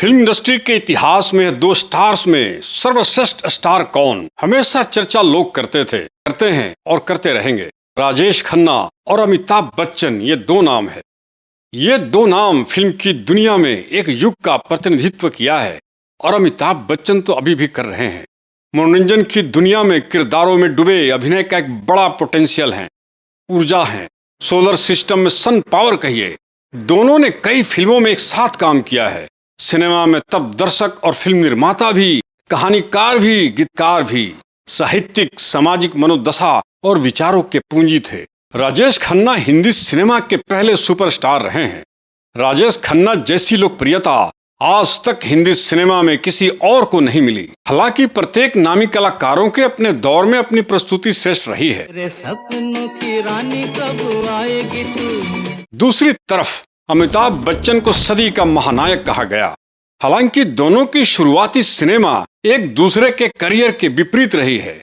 Film industry के इतिहास में दो स्टार्स में सर्वश्रेष्ठ स्टार कौन, हमेशा चर्चा लोग करते थे, करते हैं और करते रहेंगे। राजेश खन्ना और अमिताभ बच्चन, ये दो नाम है। ये दो नाम फिल्म की दुनिया में एक युग का प्रतिनिधित्व किया है और अमिताभ बच्चन तो अभी भी कर रहे हैं। मनोरंजन की दुनिया में किरदारों में डूबे अभिनय का एक बड़ा पोटेंशियल है, ऊर्जा है, सोलर सिस्टम में सन पावर कहिए। दोनों ने कई फिल्मों में एक साथ काम किया है। सिनेमा में तब दर्शक और फिल्म निर्माता भी, कहानीकार भी, गीतकार भी, साहित्यिक सामाजिक मनोदशा और विचारों के पूंजी थे। राजेश खन्ना हिंदी सिनेमा के पहले सुपरस्टार रहे हैं। राजेश खन्ना जैसी लोकप्रियता आज तक हिंदी सिनेमा में किसी और को नहीं मिली। हालांकि प्रत्येक नामी कलाकारों के अपने दौर में अपनी प्रस्तुति श्रेष्ठ रही है। सपनों की रानी कब आएगी तू। दूसरी तरफ अमिताभ बच्चन को सदी का महानायक कहा गया। हालांकि दोनों की शुरुआती सिनेमा एक दूसरे के करियर के विपरीत रही है।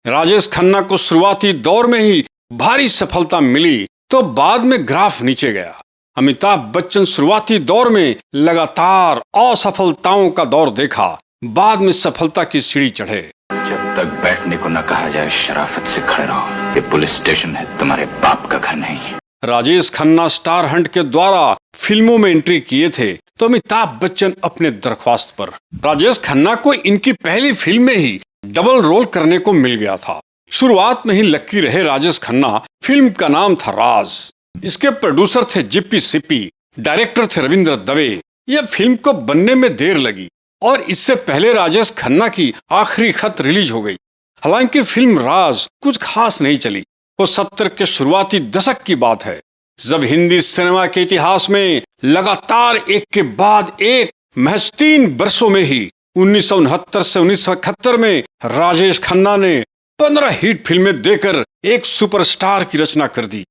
राजेश खन्ना को शुरुआती दौर में ही भारी सफलता मिली तो बाद में ग्राफ नीचे गया। अमिताभ बच्चन शुरुआती दौर में लगातार असफलताओं का दौर देखा, बाद में सफलता की सीढ़ी चढ़े। जब तक बैठने को न कहा जाए शराफत से खड़े रहो। ये पुलिस स्टेशन है, तुम्हारे बाप का घर नहीं। राजेश खन्ना स्टार हंट के द्वारा फिल्मों में एंट्री किए थे तो अमिताभ बच्चन अपने दरख्वास्त पर। राजेश खन्ना को इनकी पहली फिल्म में ही डबल रोल करने को मिल गया था। शुरुआत में ही लक्की रहे राजेश खन्ना। फिल्म का नाम था राज। इसके प्रोड्यूसर थे जिप्पी सिप्पी, डायरेक्टर थे रविंद्र दवे। यह फिल्म को बनने में देर लगी और इससे पहले राजेश खन्ना की आखिरी खत रिलीज हो गई। हालांकि फिल्म राज कुछ खास नहीं चली। वो 70 के शुरुआती दशक की बात है, जब हिंदी सिनेमा के इतिहास में लगातार एक के बाद एक महज 3 वर्षों में ही 1969 से 1971 में राजेश खन्ना ने 15 हिट फिल्में देकर एक सुपरस्टार की रचना कर दी।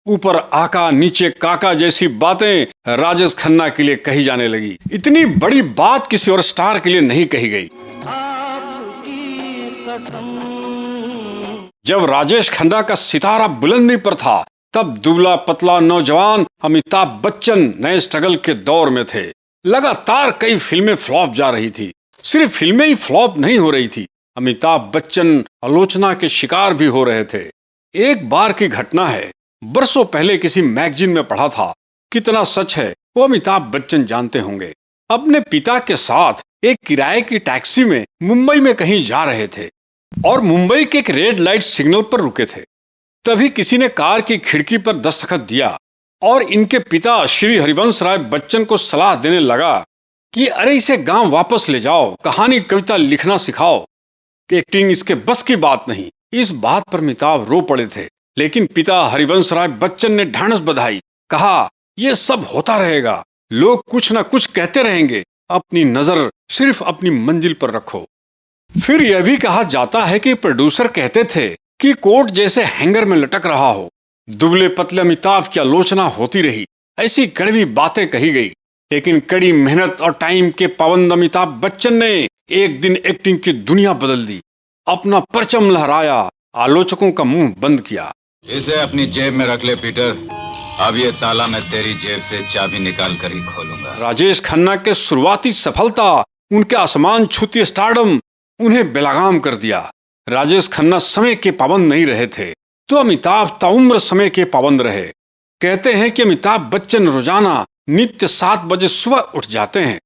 ऊपर आका नीचे काका जैसी बातें राजेश खन्ना के लिए कही जाने लगी। इतनी बड़ी बात किसी और स्टार के लिए नहीं कही गई। जब राजेश खन्ना का सितारा बुलंदी पर था तब दुबला पतला नौजवान अमिताभ बच्चन नए स्ट्रगल के दौर में थे। लगातार कई फिल्में फ्लॉप जा रही थी। सिर्फ फिल्में ही फ्लॉप नहीं हो रही थी, अमिताभ बच्चन आलोचना के शिकार भी हो रहे थे। एक बार की घटना है, बरसों पहले किसी मैगजीन में पढ़ा था। कितना सच है वो अमिताभ बच्चन जानते होंगे। अपने पिता के साथ एक किराए की टैक्सी में मुंबई में कहीं जा रहे थे और मुंबई के एक रेड लाइट सिग्नल पर रुके थे। तभी किसी ने कार की खिड़की पर दस्तखत दिया और इनके पिता श्री हरिवंश राय बच्चन को सलाह देने लगा कि अरे इसे गांव वापस ले जाओ, कहानी कविता लिखना सिखाओ। एक्टिंग इसके बस की बात नहीं। इस बात पर अमिताभ रो पड़े थे, लेकिन पिता हरिवंश राय बच्चन ने ढांढस बंधाई। कहा यह सब होता रहेगा, लोग कुछ ना कुछ कहते रहेंगे, अपनी नजर सिर्फ अपनी मंजिल पर रखो। फिर यह भी कहा जाता है कि प्रोड्यूसर कहते थे कि कोट जैसे हैंगर में लटक रहा हो। दुबले पतले अमिताभ की आलोचना होती रही, ऐसी कड़वी बातें कही गई। लेकिन कड़ी मेहनत और टाइम के पाबंद अमिताभ बच्चन ने एक दिन एक्टिंग की दुनिया बदल दी। अपना परचम लहराया, आलोचकों का मुंह बंद किया। इसे अपनी जेब में रख ले पीटर, अब ये ताला मैं तेरी जेब से चाबी निकाल कर ही खोलूंगा। राजेश खन्ना के शुरुआती सफलता, उनके आसमान छूती स्टारडम उन्हें बेलगाम कर दिया। राजेश खन्ना समय के पाबंद नहीं रहे थे तो अमिताभ ताउम्र समय के पाबंद रहे। कहते हैं कि अमिताभ बच्चन रोजाना नित्य 7 बजे सुबह उठ जाते हैं,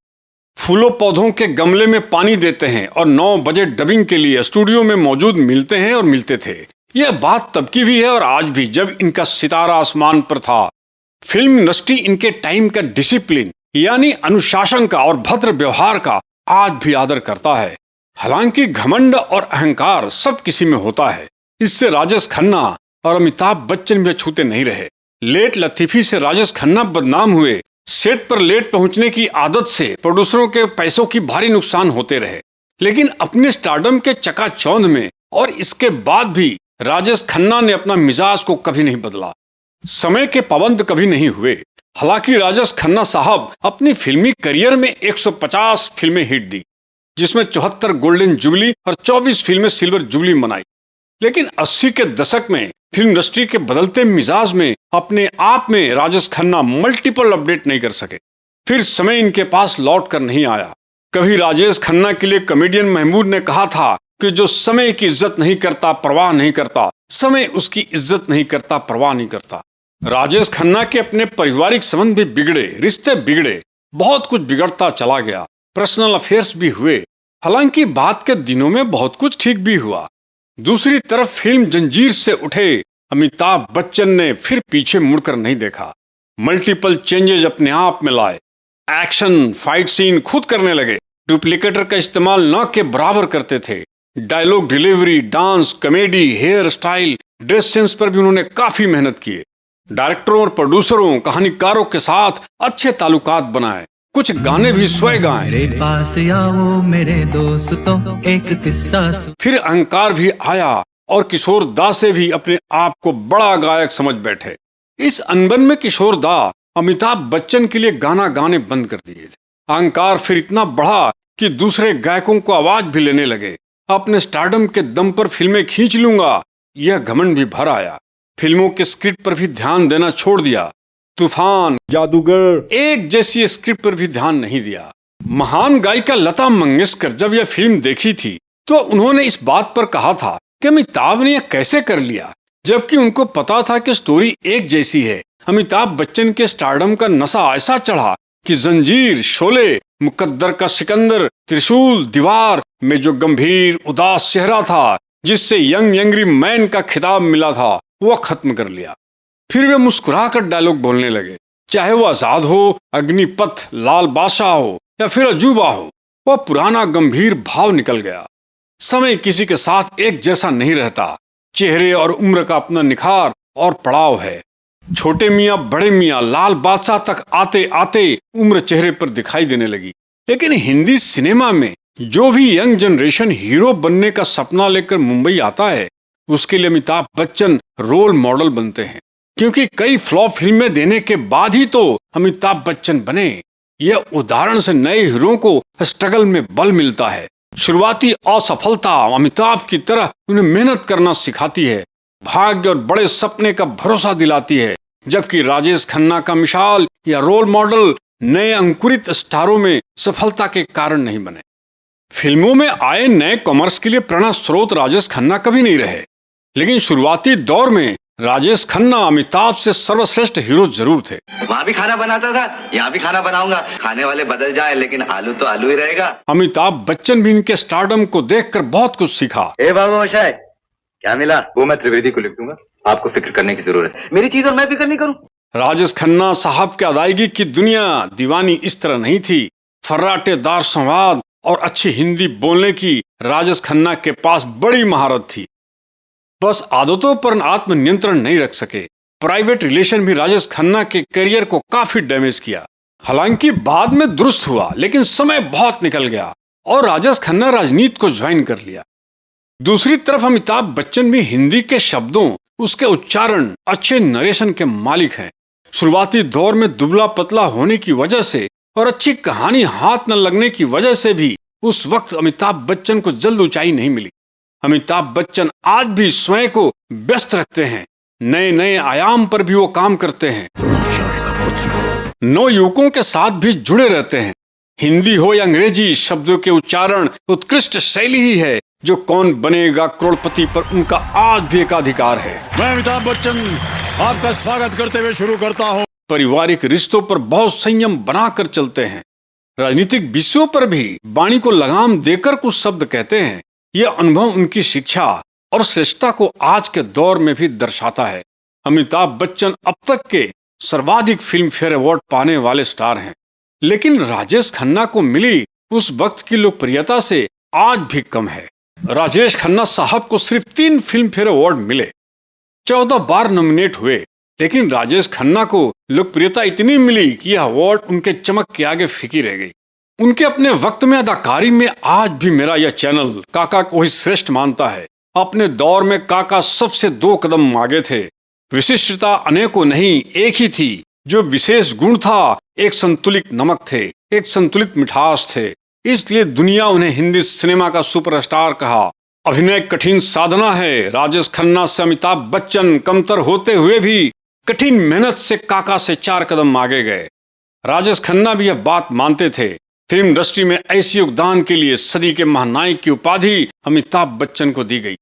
फूलों पौधों के गमले में पानी देते हैं और 9 बजे डबिंग के लिए स्टूडियो में मौजूद मिलते हैं और मिलते थे। यह बात तब की भी है और आज भी, जब इनका सितारा आसमान पर था। फिल्म इंडस्ट्री इनके टाइम का डिसिप्लिन यानी अनुशासन का और भद्र व्यवहार का आज भी आदर करता है। हालांकि घमंड और अहंकार सब किसी में होता है, इससे राजेश खन्ना और अमिताभ बच्चन भी छूते नहीं रहे। लेट लतीफी से राजेश खन्ना बदनाम हुए। सेट पर लेट पहुंचने की आदत से प्रोड्यूसरों के पैसों की भारी नुकसान होते रहे, लेकिन अपने स्टारडम के चकाचौंध में और इसके बाद भी राजेश खन्ना ने अपना मिजाज को कभी नहीं बदला, समय के पाबंद कभी नहीं हुए। हालांकि राजेश खन्ना साहब अपनी फिल्मी करियर में 150 फिल्में हिट दी, जिसमें 74 गोल्डन जुबली और 24 फिल्में सिल्वर जुबली मनाई। लेकिन 80 के दशक में फिल्म इंडस्ट्री के बदलते मिजाज में अपने आप में राजेश खन्ना मल्टीपल अपडेट नहीं कर सके। फिर समय इनके पास लौट कर नहीं आया। कभी राजेश खन्ना के लिए कॉमेडियन महमूद ने कहा था कि जो समय की इज्जत नहीं करता परवाह नहीं करता, समय उसकी इज्जत नहीं करता परवाह नहीं करता। राजेश खन्ना के अपने पारिवारिक संबंध भी बिगड़े, रिश्ते बिगड़े, बहुत कुछ बिगड़ता चला गया, पर्सनल अफेयर्स भी हुए। हालांकि बाद के दिनों में बहुत कुछ ठीक भी हुआ। दूसरी तरफ फिल्म जंजीर से उठे अमिताभ बच्चन ने फिर पीछे मुड़कर नहीं देखा। मल्टीपल चेंजेस अपने आप में लाए। एक्शन फाइट सीन खुद करने लगे, डुप्लीकेटर का इस्तेमाल न के बराबर करते थे। Dialogue delivery, dance, comedy, hair style, dress sense पर भी उन्होंने काफी मेहनत किए। डायरेक्टरों और प्रोड्यूसरों, कहानीकारों के साथ अच्छे ताल्लुकात बनाए, कुछ गाने भी स्वयं गाए। मेरे पास आओ मेरे दोस्तों, एक किस्सा फिर अहंकार भी आया और किशोर दा से भी अपने आप को बड़ा गायक समझ बैठे। इस अनबन में किशोर दा अमिताभ बच्चन के लिए गाना गाने बंद कर दिए थे। अहंकार फिर इतना बढ़ा कि दूसरे गायकों को आवाज भी लेने लगे। अपने स्टारडम के दम पर फिल्में खींच लूंगा, यह घमंड भी भर आया। फिल्मों के स्क्रिप्ट पर भी ध्यान देना छोड़ दिया। तूफान, जादूगर, एक जैसी स्क्रिप्ट पर भी ध्यान नहीं दिया। महान गायिका लता मंगेशकर जब यह फिल्म देखी थी तो उन्होंने इस बात पर कहा था कि अमिताभ ने यह कैसे कर लिया, जबकि उनको पता था कि स्टोरी एक जैसी है। अमिताभ बच्चन के स्टारडम का नशा ऐसा चढ़ा कि जंजीर, शोले, मुकद्दर का सिकंदर, त्रिशूल, दीवार में जो गंभीर उदास चेहरा था जिससे यंग एंग्री मैन का खिताब मिला था, वह खत्म कर लिया। फिर वे मुस्कुराकर डायलॉग बोलने लगे, चाहे वो आजाद हो, अग्निपथ, लाल बादशाह हो या फिर अजूबा हो। वह पुराना गंभीर भाव निकल गया। समय किसी के साथ एक जैसा नहीं रहता। चेहरे और उम्र का अपना निखार और पड़ाव है। छोटे मियाँ बड़े मियाँ लाल बादशाह तक आते आते उम्र चेहरे पर दिखाई देने लगी। लेकिन हिंदी सिनेमा में जो भी यंग जनरेशन हीरो बनने का सपना लेकर मुंबई आता है, उसके लिए अमिताभ बच्चन रोल मॉडल बनते हैं, क्योंकि कई फ्लॉप फिल्में देने के बाद ही तो अमिताभ बच्चन बने। यह उदाहरण से नए हीरो को स्ट्रगल में बल मिलता है। शुरुआती असफलता अमिताभ की तरह उन्हें मेहनत करना सिखाती है, भाग्य और बड़े सपने का भरोसा दिलाती है। जबकि राजेश खन्ना का मिसाल या रोल मॉडल नए अंकुरित स्टारों में सफलता के कारण नहीं बने। फिल्मों में आए नए कॉमर्स के लिए प्रेरणा स्रोत राजेश खन्ना कभी नहीं रहे, लेकिन शुरुआती दौर में राजेश खन्ना अमिताभ से सर्वश्रेष्ठ हीरो जरूर थे। वहाँ भी खाना बनाता था, यहाँ भी खाना बनाऊंगा। खाने वाले बदल जाए लेकिन आलू तो आलू ही रहेगा। अमिताभ बच्चन भी इनके स्टारडम को देखकर बहुत कुछ सीखा। ए बाबू मशाई, क्या मिला? वो मैं त्रिवेदी को लिख दूंगा, आपको फिक्र करने की जरूरत है। मेरी चीज और मैं फिक्र नहीं करूँ। राजेश खन्ना साहब की अदायगी की दुनिया दीवानी इस तरह नहीं थी। फर्राटेदार संवाद और अच्छी हिंदी बोलने की राजेश खन्ना के पास बड़ी महारत थी। बस आदतों पर आत्मनियंत्रण नहीं रख सके। प्राइवेट रिलेशन भी राजेश खन्ना के करियर को काफी डैमेज किया। हालांकि बाद में दुरुस्त हुआ, लेकिन समय बहुत निकल गया और राजेश खन्ना राजनीति को ज्वाइन कर लिया। दूसरी तरफ अमिताभ बच्चन भी हिंदी के शब्दों, उसके उच्चारण, अच्छे नरेशन के मालिक हैं। शुरुआती दौर में दुबला पतला होने की वजह से और अच्छी कहानी हाथ न लगने की वजह से भी उस वक्त अमिताभ बच्चन को जल्द ऊंचाई नहीं मिली। अमिताभ बच्चन आज भी स्वयं को व्यस्त रखते हैं, नए नए आयाम पर भी वो काम करते हैं। नौ युवकों के साथ भी जुड़े रहते हैं। हिंदी हो या अंग्रेजी, शब्दों के उच्चारण उत्कृष्ट शैली ही है जो कौन बनेगा करोड़पति पर उनका आज भी एकाधिकार है। मैं अमिताभ बच्चन आपका स्वागत करते हुए शुरू करता हूँ। पारिवारिक रिश्तों पर बहुत संयम बनाकर चलते हैं। राजनीतिक विषयों पर भी वाणी को लगाम देकर कुछ शब्द कहते हैं। यह अनुभव उनकी शिक्षा और श्रेष्ठता को आज के दौर में भी दर्शाता है। अमिताभ बच्चन अब तक के सर्वाधिक फिल्म फेयर अवार्ड पाने वाले स्टार हैं, लेकिन राजेश खन्ना को मिली उस वक्त की लोकप्रियता से आज भी कम है। राजेश खन्ना साहब को सिर्फ 3 फिल्म फेयर अवार्ड मिले, 14 बार नॉमिनेट हुए, लेकिन राजेश खन्ना को लोकप्रियता इतनी मिली कि यह अवार्ड उनके चमक के आगे फीकी रह गई। उनके अपने वक्त में अदाकारी में आज भी मेरा यह चैनल काका को ही श्रेष्ठ मानता है। अपने दौर में काका सबसे 2 कदम आगे थे। विशिष्टता अनेकों नहीं, एक ही थी। जो विशेष गुण था, एक संतुलित नमक थे, एक संतुलित मिठास थे। इसलिए दुनिया उन्हें हिंदी सिनेमा का सुपरस्टार कहा। अभिनय कठिन साधना है। राजेश खन्ना से अमिताभ बच्चन कमतर होते हुए भी कठिन मेहनत से काका से 4 कदम आगे गए। राजेश खन्ना भी यह बात मानते थे। फिल्म इंडस्ट्री में ऐसे योगदान के लिए सदी के महानायक की उपाधि अमिताभ बच्चन को दी गई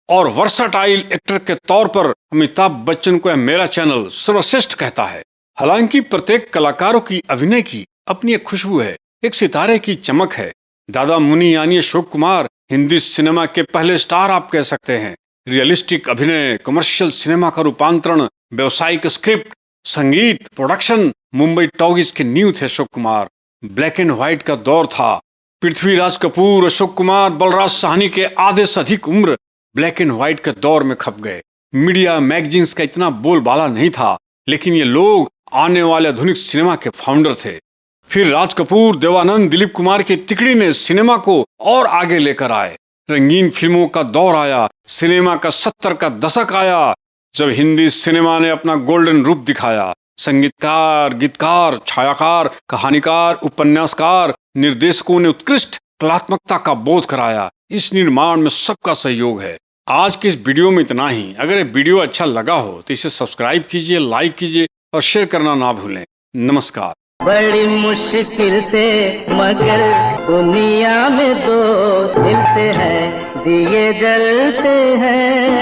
और वर्सटाइल एक्टर के तौर पर अमिताभ बच्चन को यह मेरा चैनल सर्वश्रेष्ठ कहता है। हालांकि प्रत्येक कलाकारों की अभिनय की अपनी एक खुशबू है, एक सितारे की चमक है। दादा मुनि यानी अशोक कुमार हिंदी सिनेमा के पहले स्टार आप कह सकते हैं। रियलिस्टिक अभिनय, कमर्शियल सिनेमा का रूपांतरण, व्यावसायिक स्क्रिप्ट, संगीत, प्रोडक्शन, मुंबई टॉकीज के नींव थे Ashok Kumar. Black and white का दौर था। पृथ्वीराज कपूर, अशोक कुमार, बलराज साहनी के आधे से अधिक उम्र ब्लैक एंड व्हाइट के दौर में खप गए। मीडिया मैगजीन्स का इतना बोलबाला नहीं था, लेकिन ये लोग आने वाले आधुनिक सिनेमा के फाउंडर थे। फिर राज कपूर, देवानंद, दिलीप कुमार की तिकड़ी ने सिनेमा को और आगे लेकर आए। रंगीन फिल्मों का दौर आया, सिनेमा का 70 का दशक आया, जब हिंदी सिनेमा ने अपना गोल्डन रूप दिखाया। संगीतकार, गीतकार, छायाकार, कहानीकार, उपन्यासकार, निर्देशकों ने उत्कृष्ट कलात्मकता का बोध कराया। इस निर्माण में सबका सहयोग है। आज के इस वीडियो में इतना ही। अगर ये वीडियो अच्छा लगा हो तो इसे सब्सक्राइब कीजिए, लाइक कीजिए और शेयर करना ना भूलें। नमस्कार। बड़ी मुश्किल से मगर दुनिया में दो दिल से है दिए जलते हैं।